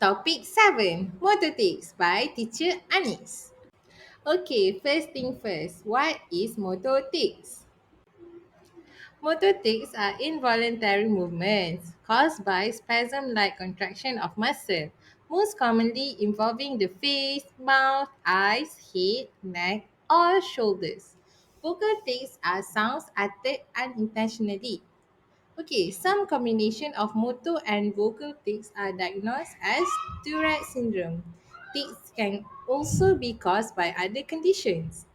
Topic 7 Motor Tics by Teacher Anis. Okay, first thing first, what is motor tics? Motor tics are involuntary movements caused by spasm-like contraction of muscle, most commonly involving the face, mouth, eyes, head, neck, or shoulders. Vocal tics are sounds uttered unintentionally. Okay, some combination of motor and vocal tics are diagnosed as Tourette syndrome. Tics can also be caused by other conditions.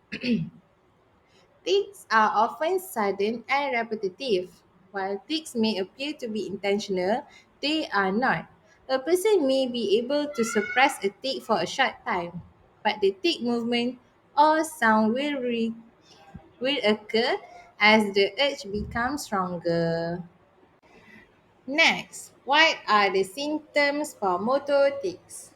Tics are often sudden and repetitive. While tics may appear to be intentional, they are not. A person may be able to suppress a tic for a short time, but the tic movement or sound will occur as the urge becomes stronger. Next, what are the symptoms for motor tics?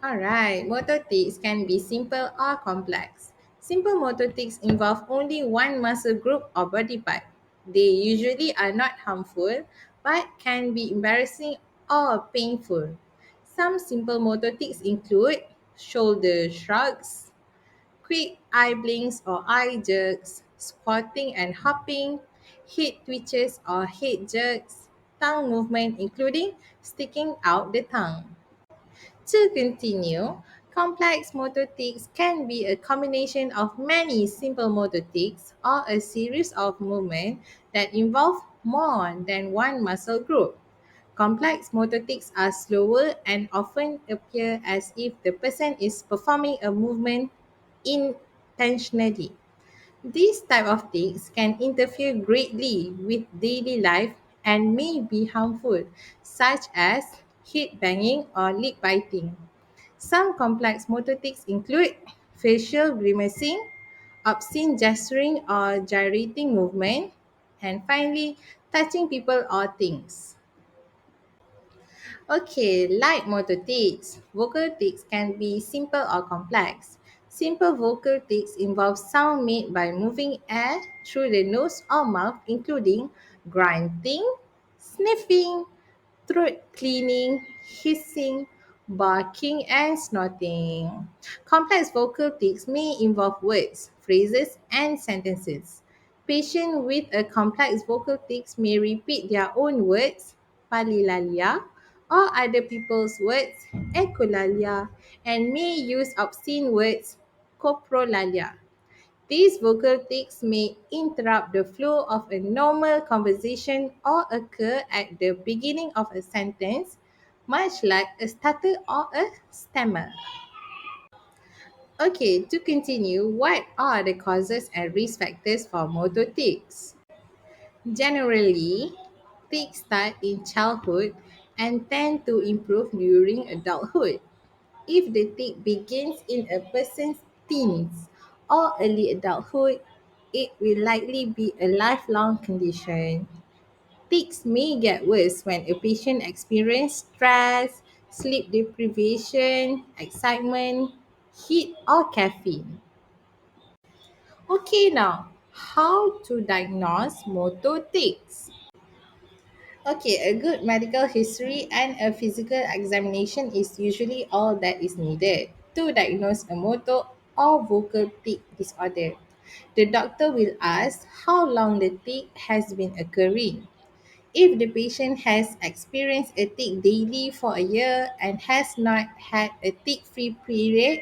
Alright, motor tics can be simple or complex. Simple motor tics involve only one muscle group or body part. They usually are not harmful but can be embarrassing or painful. Some simple motor tics include shoulder shrugs, quick eye blinks or eye jerks, squatting and hopping, head twitches or head jerks, tongue movement including sticking out the tongue. To continue, complex motor tics can be a combination of many simple motor tics or a series of movements that involve more than one muscle group. Complex motor tics are slower and often appear as if the person is performing a movement intentionally. These type of tics can interfere greatly with daily life and may be harmful, such as head banging or lip biting. Some complex motor tics include facial grimacing, obscene gesturing or gyrating movement, and finally, touching people or things. Okay, like motor tics, vocal tics can be simple or complex. Simple vocal tics involve sound made by moving air through the nose or mouth, including grunting, sniffing, throat cleaning, hissing, barking, and snorting. Complex vocal tics may involve words, phrases, and sentences. Patients with a complex vocal tics may repeat their own words, palilalia, or other people's words, echolalia, and may use obscene words, coprolalia. These vocal tics may interrupt the flow of a normal conversation or occur at the beginning of a sentence, much like a stutter or a stammer. Okay, to continue, what are the causes and risk factors for motor tics? Generally, tics start in childhood and tend to improve during adulthood. If the tic begins in a person's teens or early adulthood, it will likely be a lifelong condition. Tics may get worse when a patient experiences stress, sleep deprivation, excitement, heat, or caffeine. Okay, now, how to diagnose motor tics? Okay, a good medical history and a physical examination is usually all that is needed to diagnose a motor or vocal tic disorder. The doctor will ask how long the tic has been occurring. If the patient has experienced a tic daily for a year and has not had a tic free period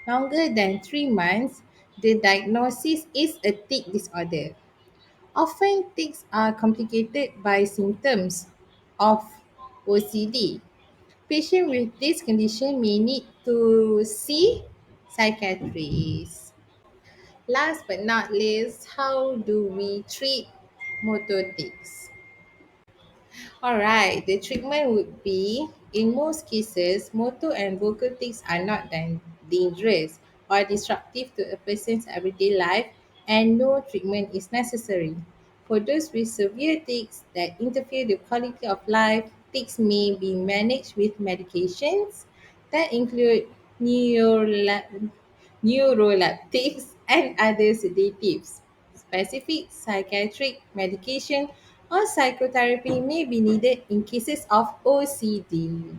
longer than 3 months, the diagnosis is a tic disorder. Often, tics are complicated by symptoms of OCD. Patients with this condition may need to see psychiatrists. Last but not least, how do we treat motor tics? Alright, the treatment would be in most cases, motor and vocal tics are not dangerous or disruptive to a person's everyday life, and no treatment is necessary. For those with severe tics that interfere the quality of life, tics may be managed with medications that include neurolep- neuroleptics and other sedatives. Specific psychiatric medication or psychotherapy may be needed in cases of OCD.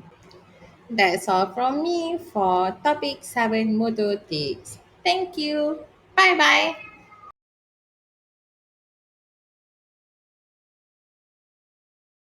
That's all from me for topic 7 motor tics. Thank you. Bye bye.